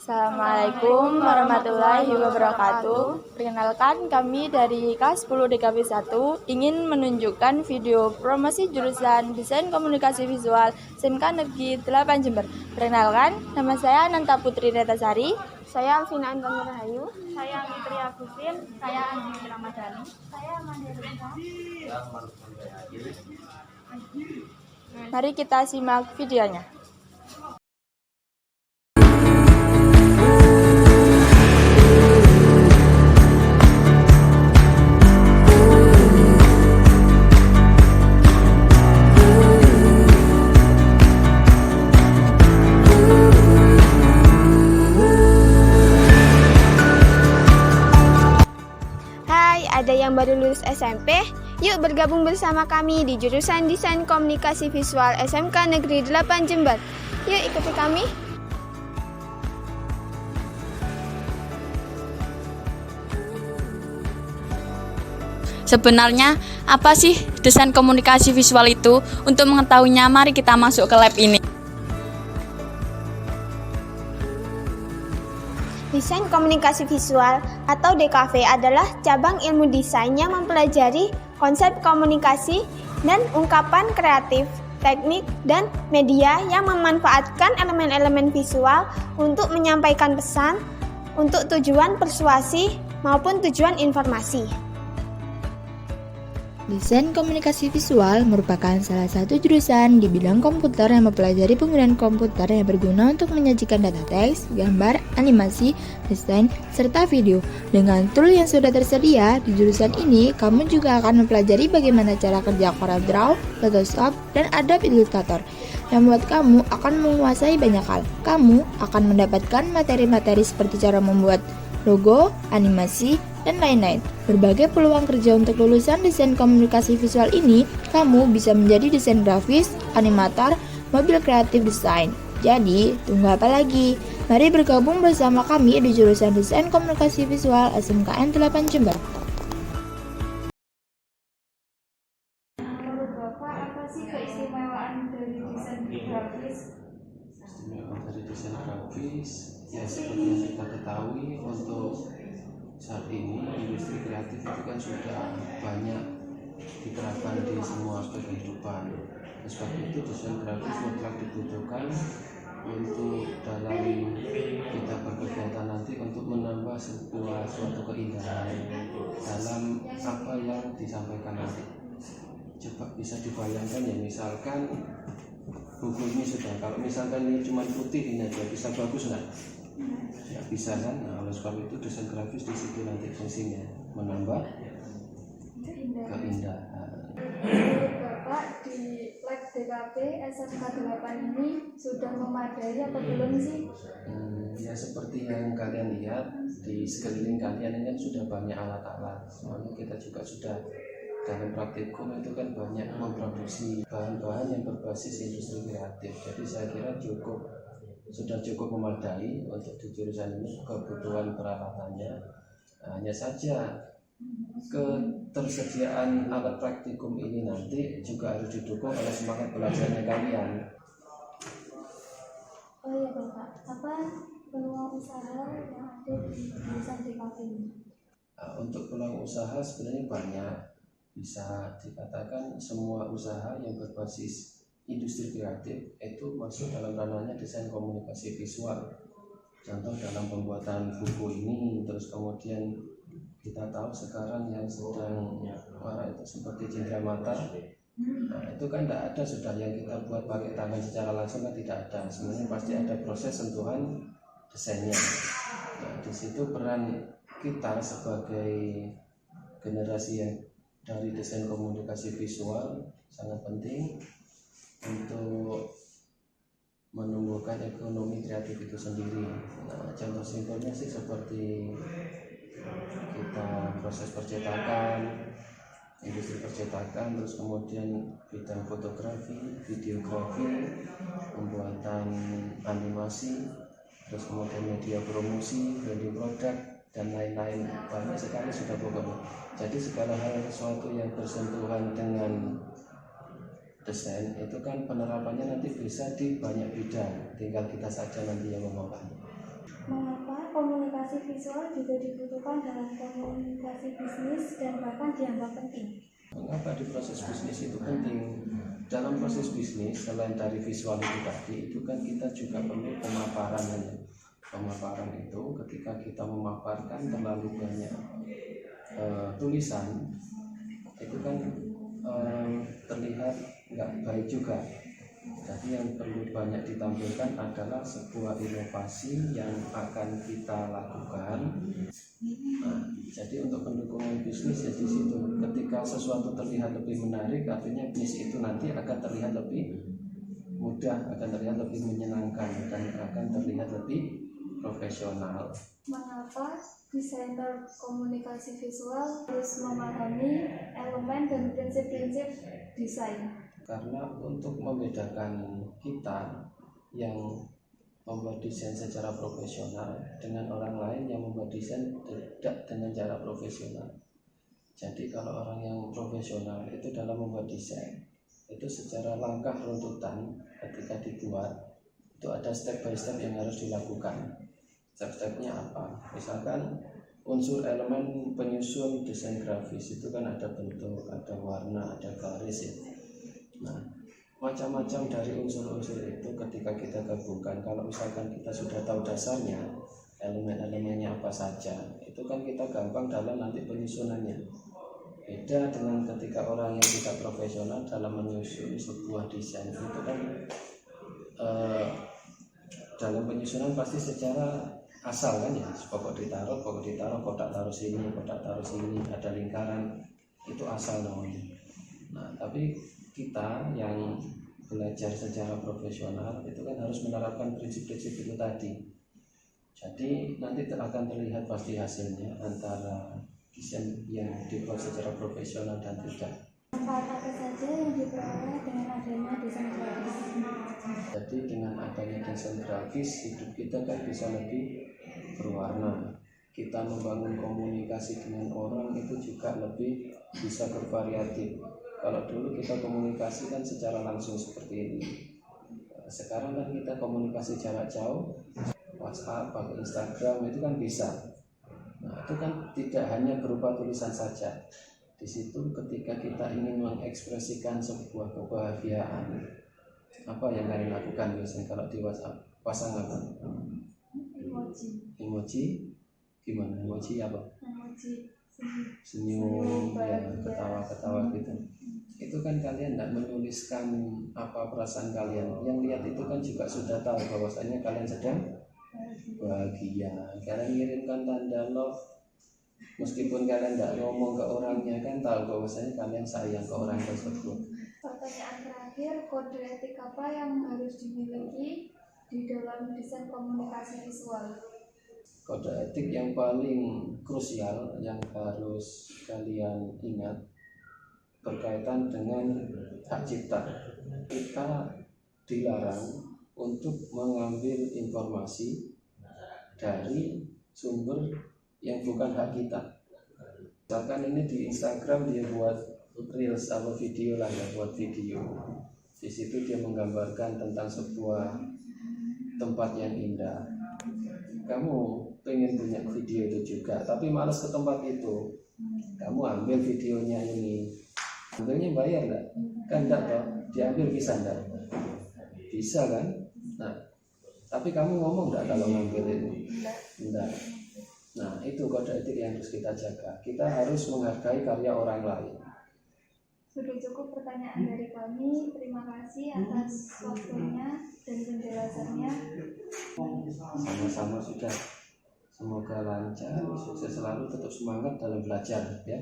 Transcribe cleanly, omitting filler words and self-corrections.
Assalamualaikum warahmatullahi wabarakatuh. Perkenalkan, kami dari kelas 10 DKV 1 ingin menunjukkan video promosi jurusan Desain Komunikasi Visual SMK Negeri 8 Jember. Perkenalkan, nama saya Nanta Putri Retasari. Saya Alvina Anton Rahayu. Saya Fitri Agusin. Saya Andi Ramadhani. Saya Amanda Rita. Mari kita simak videonya. Hai, ada yang baru lulus SMP? Yuk bergabung bersama kami di jurusan Desain Komunikasi Visual SMK Negeri 8 Jember. Yuk ikuti kami. Sebenarnya apa sih desain komunikasi visual itu? Untuk mengetahuinya, mari kita masuk ke lab ini. Desain Komunikasi Visual atau DKV adalah cabang ilmu desain yang mempelajari konsep komunikasi dan ungkapan kreatif, teknik, dan media yang memanfaatkan elemen-elemen visual untuk menyampaikan pesan untuk tujuan persuasi maupun tujuan informasi. Desain komunikasi visual merupakan salah satu jurusan di bidang komputer yang mempelajari penggunaan komputer yang berguna untuk menyajikan data teks, gambar, animasi, desain, serta video. Dengan tool yang sudah tersedia di jurusan ini, kamu juga akan mempelajari bagaimana cara kerja CorelDRAW, Photoshop, dan Adobe Illustrator yang membuat kamu akan menguasai banyak hal. Kamu akan mendapatkan materi-materi seperti cara membuat logo, animasi, dan lain-lain. Berbagai peluang kerja untuk lulusan desain komunikasi visual ini, kamu bisa menjadi desain grafis, animator, mobil kreatif desain. Jadi, tunggu apa lagi? Mari bergabung bersama kami di jurusan Desain Komunikasi Visual SMKN 8 Jember. Menurut Bapak, apa sih keistimewaan dari desain grafis? Istimewa dari desain grafis, ya seperti yang kita ketahui, untuk saat ini industri kreatif itu kan sudah banyak diterapkan di semua aspek kehidupan. Sebab itu desain grafis mutlak dibutuhkan untuk dalam kita berkegiatan nanti untuk menambah suatu keindahan dalam apa yang disampaikan nanti. Coba bisa dibayangkan ya, misalkan buku ini sudah, kalau misalkan ini cuma putih ini aja, bisa bagus nggak? Ya bisa kan? Nah, oleh sebab itu desain grafis di situ nanti fungsinya menambah keindahan. Menurut Bapak, di lab DKV SMK 8 ini sudah memadai atau belum sih? Ya seperti yang kalian lihat di sekeliling kalian ini kan sudah banyak alat-alat. Soalnya kita juga sudah dalam praktikum itu kan banyak memproduksi bahan-bahan yang berbasis industri kreatif. Jadi saya kira sudah cukup memadai untuk di jurusan ini kebutuhan peralatannya. Hanya saja ketersediaan alat praktikum ini nanti juga harus didukung oleh semangat belajarnya kalian. Oh iya Bapak, apa peluang usaha yang ada di jurusan DKV ini? Untuk peluang usaha sebenarnya banyak. Bisa dikatakan semua usaha yang berbasis industri kreatif itu masuk dalam ranahnya desain komunikasi visual. Contoh dalam pembuatan buku ini, terus kemudian kita tahu sekarang yang sedang marak itu seperti cindramata. Nah, itu kan tidak ada sudah yang kita buat pakai tangan secara langsung, kan tidak ada. Sebenarnya pasti ada proses sentuhan desainnya. Nah, di situ peran kita sebagai generasi yang dari desain komunikasi visual sangat penting untuk menumbuhkan ekonomi kreatif itu sendiri. Nah, contoh simpelnya sih seperti kita proses percetakan, industri percetakan, terus kemudian bidang fotografi, videografi, pembuatan animasi, terus kemudian media promosi, branding produk, dan lain-lain. Banyak sekali sudah pokoknya. Jadi segala hal sesuatu yang bersentuhan dengan desain itu kan penerapannya nanti bisa di banyak bidang, tinggal kita saja nanti yang mengolahnya. Mau komunikasi visual juga dibutuhkan dalam komunikasi bisnis dan bahkan dianggap penting. Mengapa di proses bisnis itu penting? Dalam proses bisnis, selain dari visual itu tadi, itu kan kita juga perlu pemaparan. Pemaparan itu ketika kita memaparkan terlalu banyak tulisan, itu kan terlihat nggak baik juga. Jadi yang perlu banyak ditampilkan adalah sebuah inovasi yang akan kita lakukan. Nah, jadi untuk pendukungan bisnis ya di situ. Ketika sesuatu terlihat lebih menarik, artinya bisnis itu nanti akan terlihat lebih mudah, akan terlihat lebih menyenangkan, dan akan terlihat lebih profesional. Mengapa desainer komunikasi visual harus memahami elemen dan prinsip-prinsip desain? Karena untuk membedakan kita yang membuat desain secara profesional dengan orang lain yang membuat desain tidak dengan cara profesional. Jadi kalau orang yang profesional itu dalam membuat desain, itu secara langkah runtutan ketika dibuat, itu ada step by step yang harus dilakukan. Step-stepnya apa? Misalkan unsur elemen penyusun desain grafis itu kan ada bentuk, ada warna, ada garis ya. Nah, macam-macam dari unsur-unsur itu ketika kita gabungkan, kalau misalkan kita sudah tahu dasarnya, elemen-elemennya apa saja, itu kan kita gampang dalam nanti penyusunannya. Beda dengan ketika orang yang tidak profesional dalam menyusun sebuah desain, itu kan dalam penyusunan pasti secara asal kan ya, pokok ditaruh, kotak taruh sini, ada lingkaran, itu asal namanya. Nah, tapi kita yang belajar secara profesional itu kan harus menerapkan prinsip-prinsip itu tadi. Jadi nanti akan terlihat pasti hasilnya antara desain yang dibuat secara profesional dan tidak. Manfaat apa saja yang diperoleh dengan adanya desain grafis? Jadi dengan adanya desain grafis, hidup kita kan bisa lebih berwarna. Kita membangun komunikasi dengan orang itu juga lebih bisa bervariatif. Kalau dulu kita komunikasi kan secara langsung seperti ini. Sekarang kan kita komunikasi jarak jauh, WhatsApp, pakai Instagram, itu kan bisa. Nah, itu kan tidak hanya berupa tulisan saja. Di situ ketika kita ingin mengekspresikan sebuah kebahagiaan, apa yang kalian lakukan biasanya kalau di WhatsApp? Pasang apa? Emoji? Gimana? Emoji apa? Emoji senyum ya, ketawa-ketawa gitu. Itu kan kalian tidak menuliskan apa perasaan kalian. Yang lihat itu kan juga sudah tahu bahwasanya kalian sedang bahagia. Kalian kirimkan tanda love, meskipun kalian tidak ngomong ke orangnya, kan tahu bahwasanya kalian sayang ke orang tersebut. Pertanyaan terakhir, kode etik apa yang harus dimiliki di dalam desain komunikasi visual? Kode etik yang paling krusial yang harus kalian ingat berkaitan dengan hak cipta. Kita dilarang untuk mengambil informasi dari sumber yang bukan hak kita. Misalkan ini di Instagram dia buat reels atau video lah ya, buat video. Di situ dia menggambarkan tentang sebuah tempat yang indah. Kamu pengen punya video itu juga, tapi malas ke tempat itu. Kamu ambil videonya ini, ambilnya bayar enggak? Kan enggak toh, diambil bisa enggak? Bisa kan? Nah, tapi kamu ngomong enggak kalau ngambil ini? Enggak. Nah, itu kode etik yang harus kita jaga. Kita harus menghargai karya orang lain. Sudah cukup pertanyaan dari kami. Terima kasih atas waktunya dan penjelasannya. Sama-sama sudah. Semoga lancar, sukses selalu, tetap semangat dalam belajar ya.